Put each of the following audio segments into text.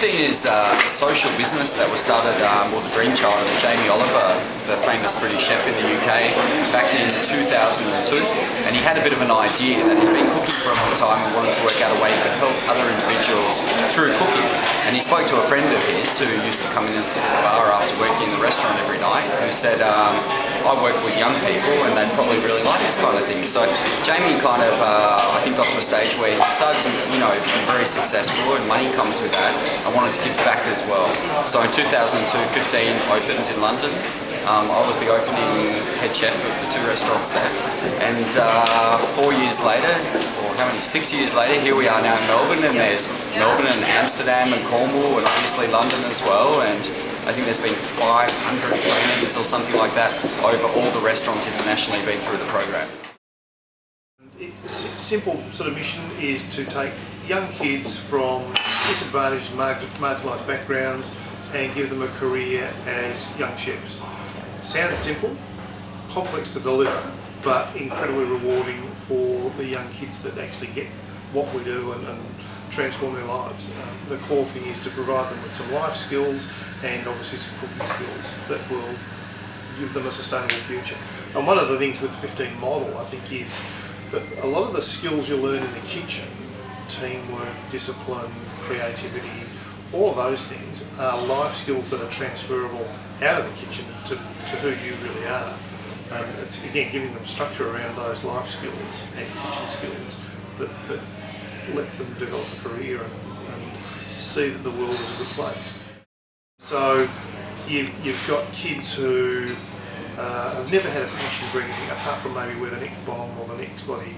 15 is a social business that was started, or the dreamchild of Jamie Oliver, the famous British chef in the UK, back in 2002. And he had a bit of an idea that he'd been cooking for a long time and wanted to work out a way he could help other individuals through cooking. And he spoke to a friend of his who used to come in and sit at the bar after working in the restaurant every night, who said, I work with young people and they'd probably really like this kind of thing. So Jamie kind of, I think, got to a stage where he started to, be very successful, and money comes with that. I wanted to give back as well. So in 2002, 15 opened in London. I was the opening head chef of the two restaurants there. And 4 years later, or how many, 6 years later, here we are now in Melbourne, and there's Melbourne and Amsterdam and Cornwall and obviously London as well. And I think there's been 500 trainees or something like that over all the restaurants internationally been through the program. Simple sort of mission is to take young kids from disadvantaged, marginalised backgrounds and give them a career as young chefs. Sounds simple, complex to deliver, but incredibly rewarding for the young kids that actually get what we do and transform their lives. The core thing is to provide them with some life skills and obviously some cooking skills that will give them a sustainable future. And one of the things with the 15 model, I think, is that a lot of the skills you learn in the kitchen, teamwork, discipline, creativity, all of those things are life skills that are transferable out of the kitchen to who you really are. And it's, again, giving them structure around those life skills and kitchen skills that lets them develop a career and see that the world is a good place. So you've got kids who have never had a passion for anything apart from maybe where the next bomb or the next bloody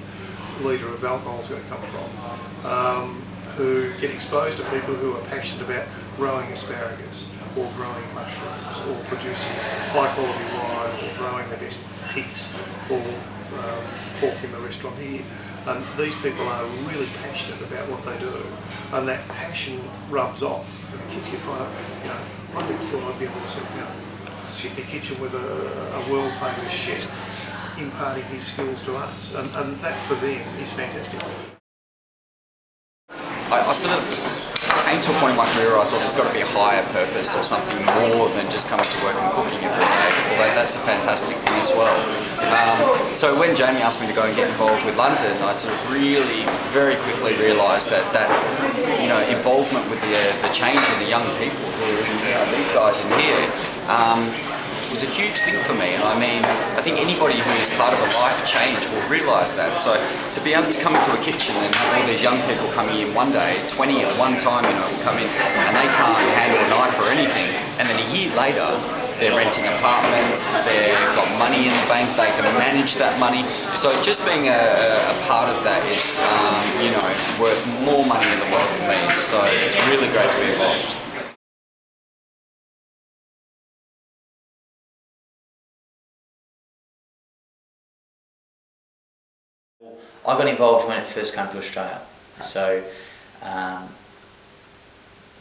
litre of alcohol is going to come from, who get exposed to people who are passionate about growing asparagus or growing mushrooms or producing high quality wine or growing the best pigs for pork in the restaurant here. And these people are really passionate about what they do, and that passion rubs off. So the kids can find out, I never thought I'd be able to sort of, sit in the kitchen with a world famous chef imparting his skills to us, and that for them is fantastic. I sort of came to a point in my career where I thought there's got to be a higher purpose or something more than just coming to work and cooking every day, although that's a fantastic thing as well. So when Jamie asked me to go and get involved with London, I sort of really very quickly realised that involvement with the change in the young people, these guys in here, was a huge thing for me. And I mean, I think anybody who is part of a life change will realise that. So to be able to come into a kitchen and have all these young people coming in one day, 20 at one time, will come in and they can't handle a knife or anything, and then a year later they're renting apartments, they've got money in the bank, they can manage that money. So just being a part of that is, worth more money in the world for me. So it's really great to be involved. I got involved when it first came to Australia. So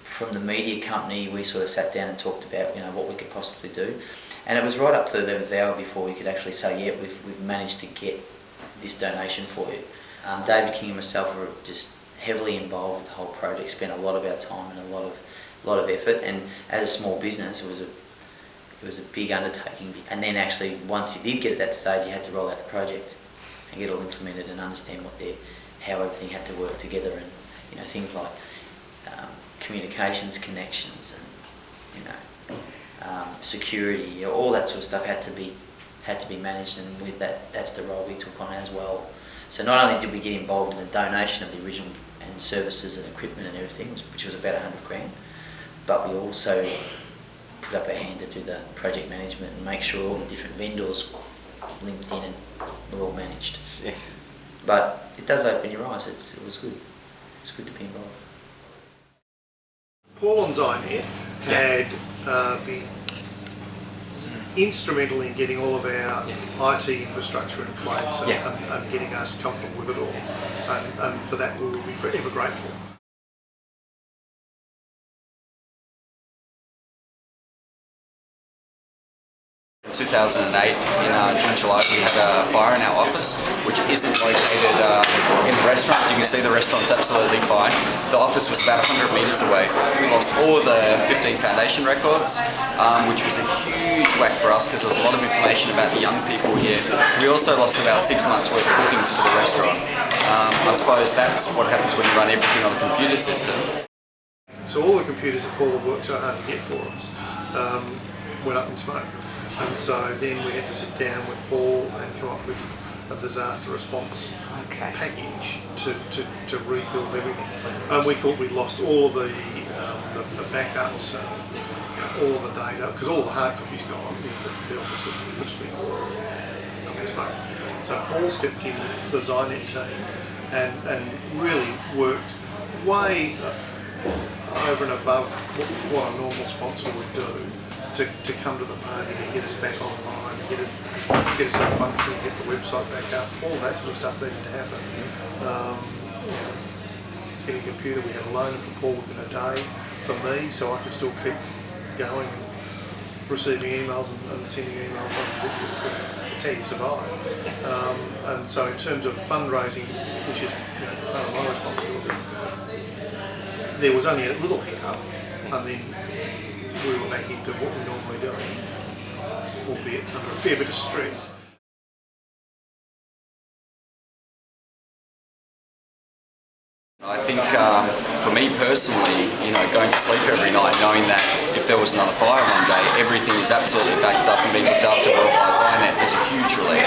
from the media company, we sort of sat down and talked about what we could possibly do, and it was right up to the 11th hour before we could actually say, yeah, we've managed to get this donation for you. David King and myself were just heavily involved with the whole project, spent a lot of our time and a lot of effort, and as a small business it was a big undertaking. And then actually once you did get at that stage, you had to roll out the project and get all implemented and understand how everything had to work together, and things like communications, connections, and security, all that sort of stuff had to be managed, and with that's the role we took on as well. So not only did we get involved in the donation of the original and services and equipment and everything, which was about 100 grand, but we also put up our hand to do the project management and make sure all the different vendors linked in and were all managed. Yes. But it does open your eyes. It was good. It's good to be involved. Paul on ZyNet had been instrumental in getting all of our IT infrastructure in place and getting us comfortable with it all. And for that we will be forever grateful. 2008 in June, July, we had a fire in our office, which isn't located in the restaurant. You can see the restaurant's absolutely fine. The office was about 100 metres away. We lost all the 15 foundation records, which was a huge whack for us because there was a lot of information about the young people here. We also lost about 6 months worth of bookings for the restaurant. I suppose that's what happens when you run everything on a computer system. So all the computers that Paul worked so hard to get for us went up in smoke. And so then we had to sit down with Paul and come up with a disaster response package to rebuild everything. And we thought we'd lost all of the backups and all the data, because all the hard copies gone. The office is literally up in smoke. So Paul stepped in with the ZyNet team and really worked way over and above what a normal sponsor would do to come to the party, to get us back online, get us on function, get the website back up, all that sort of stuff needed to happen. Getting a computer, we had a loaner for Paul within a day for me, so I could still keep going and receiving emails and sending emails on. It's how you survive. And so in terms of fundraising, which is part of my responsibility, there was only a little hiccup, and then we were back into what we normally do, albeit under a fair bit of stress. I think for me personally, going to sleep every night knowing that if there was another fire one day, everything is absolutely backed up and being looked after well by ZyNet is a huge relief.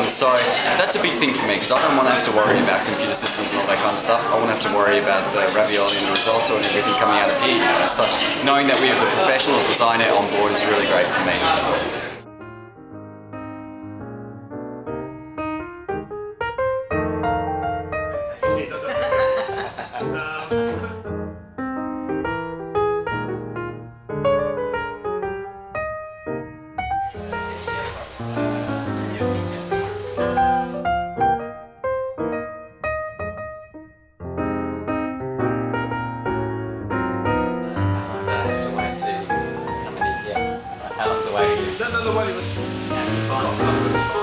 So that's a big thing for me, because I don't want to have to worry about computer systems and all that kind of stuff. I won't have to worry about the ravioli and the risotto and everything coming out of here. So knowing that we have the professionals of ZyNet on board is really great for me. Is that another way to listen?